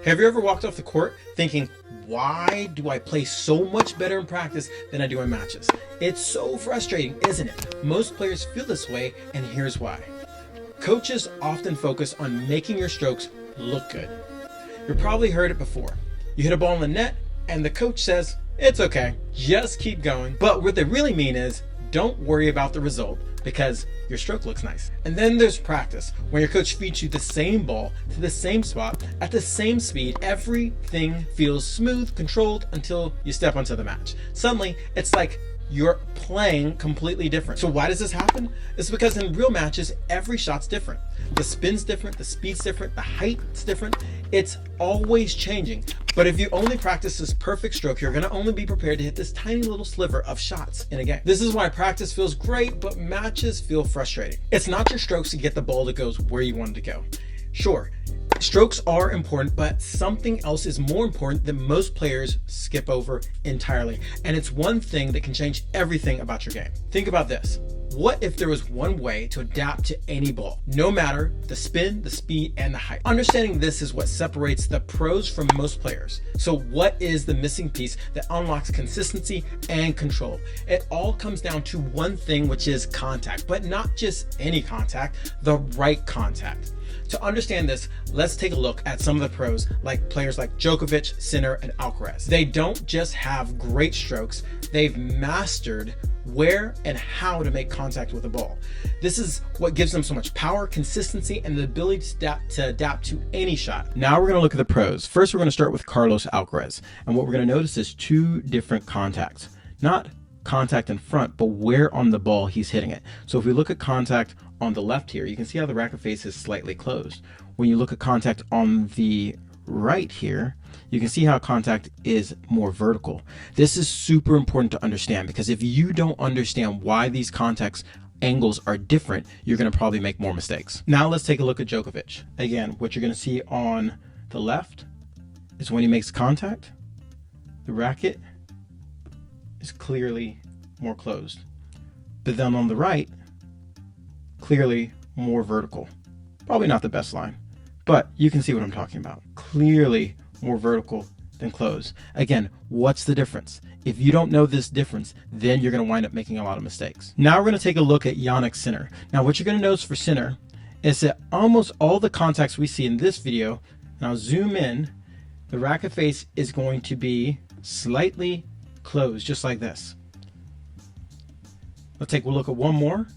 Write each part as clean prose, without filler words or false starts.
Have you ever walked off the court thinking, why do I play so much better in practice than I do in matches? It's so frustrating, isn't it? Most players feel this way, and here's why. Coaches often focus on making your strokes look good. You've probably heard it before. You hit a ball in the net, and the coach says, it's okay, just keep going. But what they really mean is, don't worry about the result because your stroke looks nice. And then there's practice, when your coach feeds you the same ball to the same spot at the same speed. Everything feels smooth, controlled until you step onto the match. Suddenly, it's like you're playing completely different. So why does this happen? It's because in real matches, every shot's different. The spin's different, the speed's different, the height's different. It's always changing. But if you only practice this perfect stroke, you're gonna only be prepared to hit this tiny little sliver of shots in a game. This is why practice feels great, but matches feel frustrating. It's not your strokes to get the ball that goes where you want it to go. Sure, strokes are important, but something else is more important that most players skip over entirely. And it's one thing that can change everything about your game. Think about this. What if there was one way to adapt to any ball, no matter the spin, the speed, and the height? Understanding this is what separates the pros from most players. So what is the missing piece that unlocks consistency and control? It all comes down to one thing, which is contact, but not just any contact, the right contact. To understand this, let's take a look at some of the pros, like players like Djokovic, Sinner, and Alcaraz. They don't just have great strokes, they've mastered where and how to make contact with the ball. This is what gives them so much power, consistency, and the ability to adapt to any shot. Now we're going to look at the pros. First, we're going to start with Carlos Alcaraz. And what we're going to notice is two different contacts. Not contact in front, but where on the ball he's hitting it. So if we look at contact on the left here, you can see how the racket face is slightly closed. When you look at contact on the right here, you can see how contact is more vertical. This is super important to understand, because if you don't understand why these contacts angles are different, you're going to probably make more mistakes. Now let's take a look at Djokovic. Again, what you're going to see on the left is when he makes contact, the racket is clearly more closed. But then on the right, clearly more vertical. Probably not the best line, but you can see what I'm talking about. Clearly more vertical than closed. Again, what's the difference? If you don't know this difference, then you're going to wind up making a lot of mistakes. Now we're going to take a look at Jannik Sinner. Now what you're going to notice for Sinner is that almost all the contacts we see in this video, and I'll zoom in, the racket face is going to be slightly closed, just like this. Let's take a look at one more.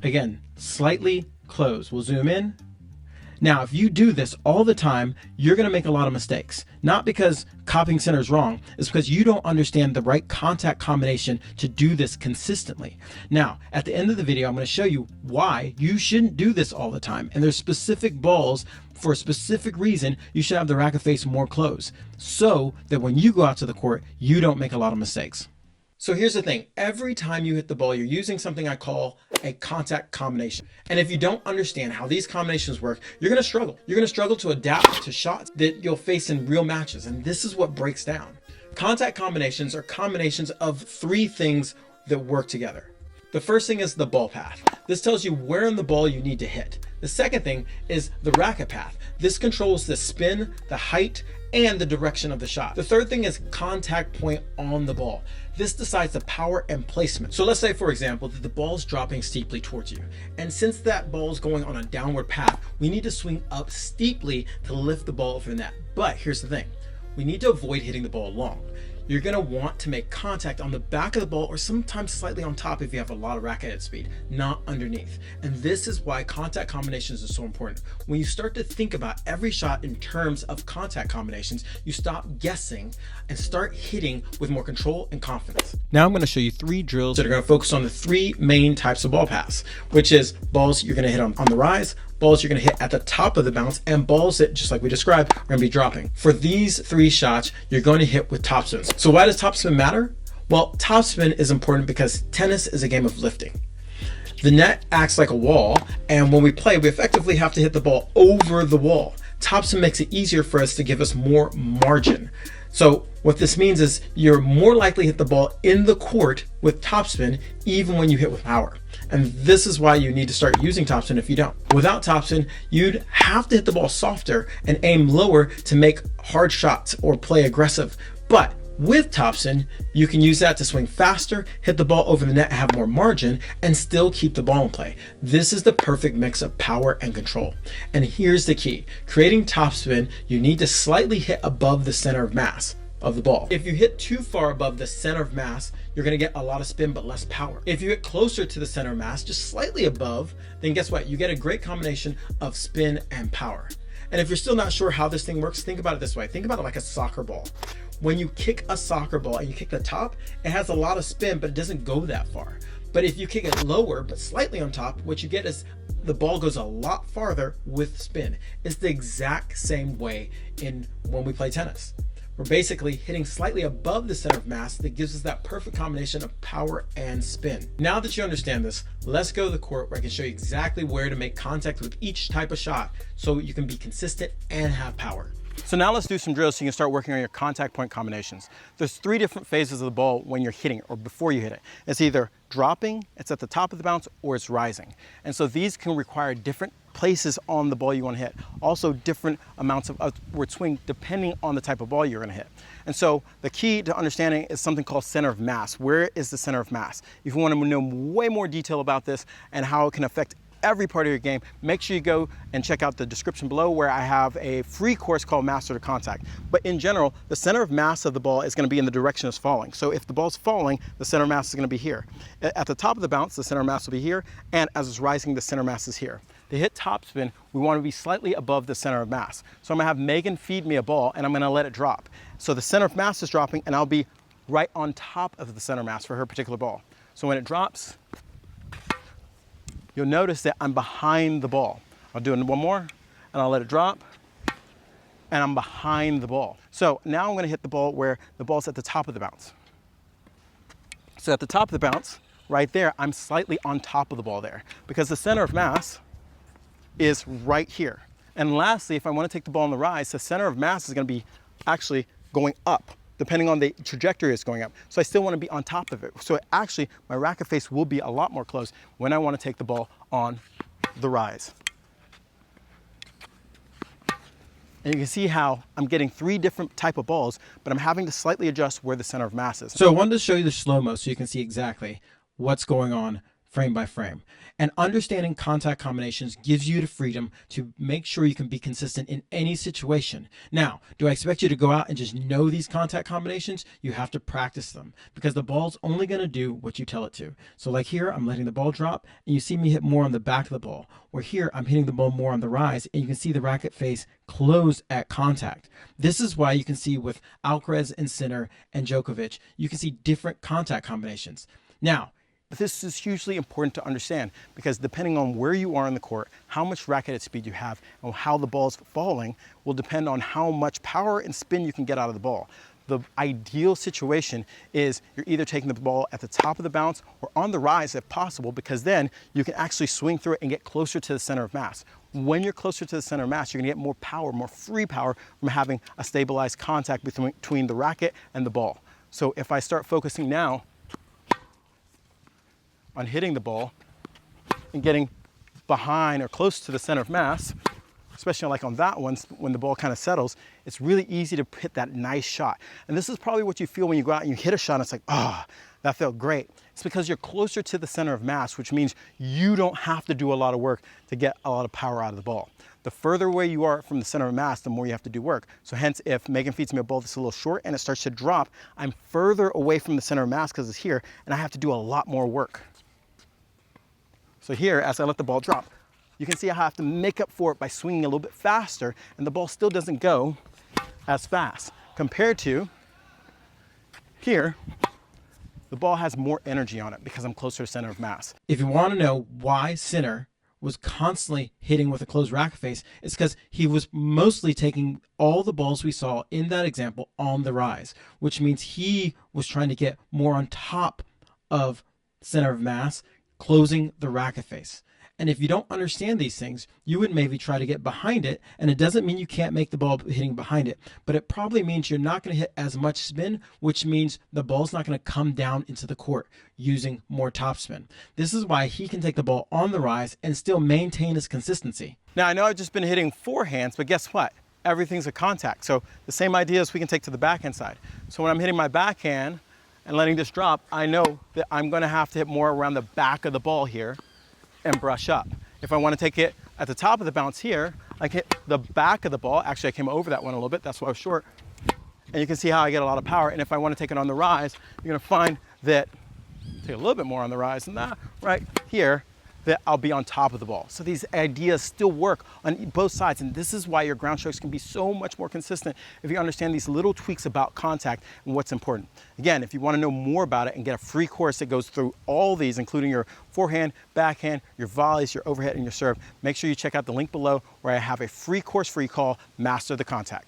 Again, slightly closed. We'll zoom in. Now, if you do this all the time, you're going to make a lot of mistakes. Not because copying Sinner is wrong, it's because you don't understand the right contact combination to do this consistently. Now, at the end of the video, I'm going to show you why you shouldn't do this all the time. And there's specific balls for a specific reason you should have the racket face more closed, so that when you go out to the court, you don't make a lot of mistakes. So here's the thing, every time you hit the ball, you're using something I call a contact combination. And if you don't understand how these combinations work, you're gonna struggle. You're gonna struggle to adapt to shots that you'll face in real matches. And this is what breaks down. Contact combinations are combinations of three things that work together. The first thing is the ball path. This tells you where in the ball you need to hit. The second thing is the racket path. This controls the spin, the height, and the direction of the shot. The third thing is contact point on the ball. This decides the power and placement. So let's say, for example, that the ball's dropping steeply towards you. And since that ball's going on a downward path, we need to swing up steeply to lift the ball over the net. But here's the thing, we need to avoid hitting the ball long. You're gonna want to make contact on the back of the ball, or sometimes slightly on top if you have a lot of racket head speed, not underneath. And this is why contact combinations are so important. When you start to think about every shot in terms of contact combinations, you stop guessing and start hitting with more control and confidence. Now I'm gonna show you three drills that are gonna focus on the three main types of ball paths, which is balls you're gonna hit on the rise, balls you're gonna hit at the top of the bounce, and balls that, just like we described, are gonna be dropping. For these three shots, you're going to hit with topspins. So why does topspin matter? Well, topspin is important because tennis is a game of lifting. The net acts like a wall, and when we play, we effectively have to hit the ball over the wall. Topspin makes it easier for us to give us more margin. So what this means is you're more likely to hit the ball in the court with topspin, even when you hit with power. And this is why you need to start using topspin if you don't. Without topspin, you'd have to hit the ball softer and aim lower to make hard shots or play aggressive. But with topspin, you can use that to swing faster, hit the ball over the net, have more margin, and still keep the ball in play. This is the perfect mix of power and control. And here's the key. Creating topspin, you need to slightly hit above the center of mass of the ball. If you hit too far above the center of mass, you're gonna get a lot of spin but less power. If you get closer to the center of mass, just slightly above, then guess what? You get a great combination of spin and power. And if you're still not sure how this thing works, think about it this way. Think about it like a soccer ball. When you kick a soccer ball and you kick the top, it has a lot of spin, but it doesn't go that far. But if you kick it lower, but slightly on top, what you get is the ball goes a lot farther with spin. It's the exact same way when we play tennis. We're basically hitting slightly above the center of mass that gives us that perfect combination of power and spin. Now that you understand this, let's go to the court where I can show you exactly where to make contact with each type of shot so you can be consistent and have power. So now let's do some drills so you can start working on your contact point combinations. There's 3 different phases of the ball when you're hitting it or before you hit it. It's either dropping, it's at the top of the bounce, or it's rising. And so these can require different places on the ball you want to hit. Also different amounts of upward swing depending on the type of ball you're going to hit. And so the key to understanding is something called center of mass. Where is the center of mass? If you want to know way more detail about this and how it can affect every part of your game, make sure you go and check out the description below where I have a free course called Master to Contact. But in general, the center of mass of the ball is going to be in the direction it's falling. So if the ball's falling, the center of mass is going to be here. At the top of the bounce, the center of mass will be here, and as it's rising, the center mass is here. To hit topspin, we want to be slightly above the center of mass. So I'm going to have Megan feed me a ball, and I'm going to let it drop. So the center of mass is dropping, and I'll be right on top of the center mass for her particular ball. So when it drops, you'll notice that I'm behind the ball. I'll do it one more, and I'll let it drop, and I'm behind the ball. So now I'm going to hit the ball where the ball's at the top of the bounce. So at the top of the bounce, right there, I'm slightly on top of the ball there because the center of mass is right here. And lastly, if I want to take the ball on the rise, the center of mass is going to be actually going up, depending on the trajectory it's going up. So I still want to be on top of it. So actually, my racket face will be a lot more close when I want to take the ball on the rise. And you can see how I'm getting 3 different type of balls, but I'm having to slightly adjust where the center of mass is. So I wanted to show you the slow-mo so you can see exactly what's going on frame by frame. And understanding contact combinations gives you the freedom to make sure you can be consistent in any situation. Now, do I expect you to go out and just know these contact combinations? You have to practice them because the ball's only going to do what you tell it to. So like here, I'm letting the ball drop and you see me hit more on the back of the ball. Or here, I'm hitting the ball more on the rise and you can see the racket face close at contact. This is why you can see with Alcaraz and Sinner and Djokovic, you can see different contact combinations. Now, this is hugely important to understand because depending on where you are in the court, how much racket at speed you have, and how the ball's falling will depend on how much power and spin you can get out of the ball. The ideal situation is you're either taking the ball at the top of the bounce or on the rise if possible, because then you can actually swing through it and get closer to the center of mass. When you're closer to the center of mass, you're gonna get more power, more free power from having a stabilized contact between the racket and the ball. So if I start focusing now on hitting the ball and getting behind or close to the center of mass, especially like on that one, when the ball kind of settles, it's really easy to hit that nice shot. And this is probably what you feel when you go out and you hit a shot and it's like, ah, oh, that felt great. It's because you're closer to the center of mass, which means you don't have to do a lot of work to get a lot of power out of the ball. The further away you are from the center of mass, the more you have to do work. So hence, if Megan feeds me a ball that's a little short and it starts to drop, I'm further away from the center of mass because it's here, and I have to do a lot more work. So here, as I let the ball drop, you can see I have to make up for it by swinging a little bit faster, and the ball still doesn't go as fast. Compared to here, the ball has more energy on it because I'm closer to center of mass. If you want to know why Sinner was constantly hitting with a closed racket face, it's because he was mostly taking all the balls we saw in that example on the rise, which means he was trying to get more on top of center of mass, closing the racket face. And if you don't understand these things, you would maybe try to get behind it. And it doesn't mean you can't make the ball hitting behind it, but it probably means you're not going to hit as much spin, which means the ball's not going to come down into the court using more topspin. This is why he can take the ball on the rise and still maintain his consistency. Now, I know I've just been hitting forehands, but guess what? Everything's a contact. So the same ideas we can take to the backhand side. So when I'm hitting my backhand and letting this drop, I know that I'm going to have to hit more around the back of the ball here and brush up. If I want to take it at the top of the bounce here, I can hit the back of the ball. Actually, I came over that one a little bit. That's why I was short. And you can see how I get a lot of power. And if I want to take it on the rise, you're going to find that, take a little bit more on the rise, and that right here, that I'll be on top of the ball. So these ideas still work on both sides, and this is why your ground strokes can be so much more consistent if you understand these little tweaks about contact and what's important. Again, if you want to know more about it and get a free course that goes through all these, including your forehand, backhand, your volleys, your overhead, and your serve, make sure you check out the link below where I have a free course for you called Master the Contact.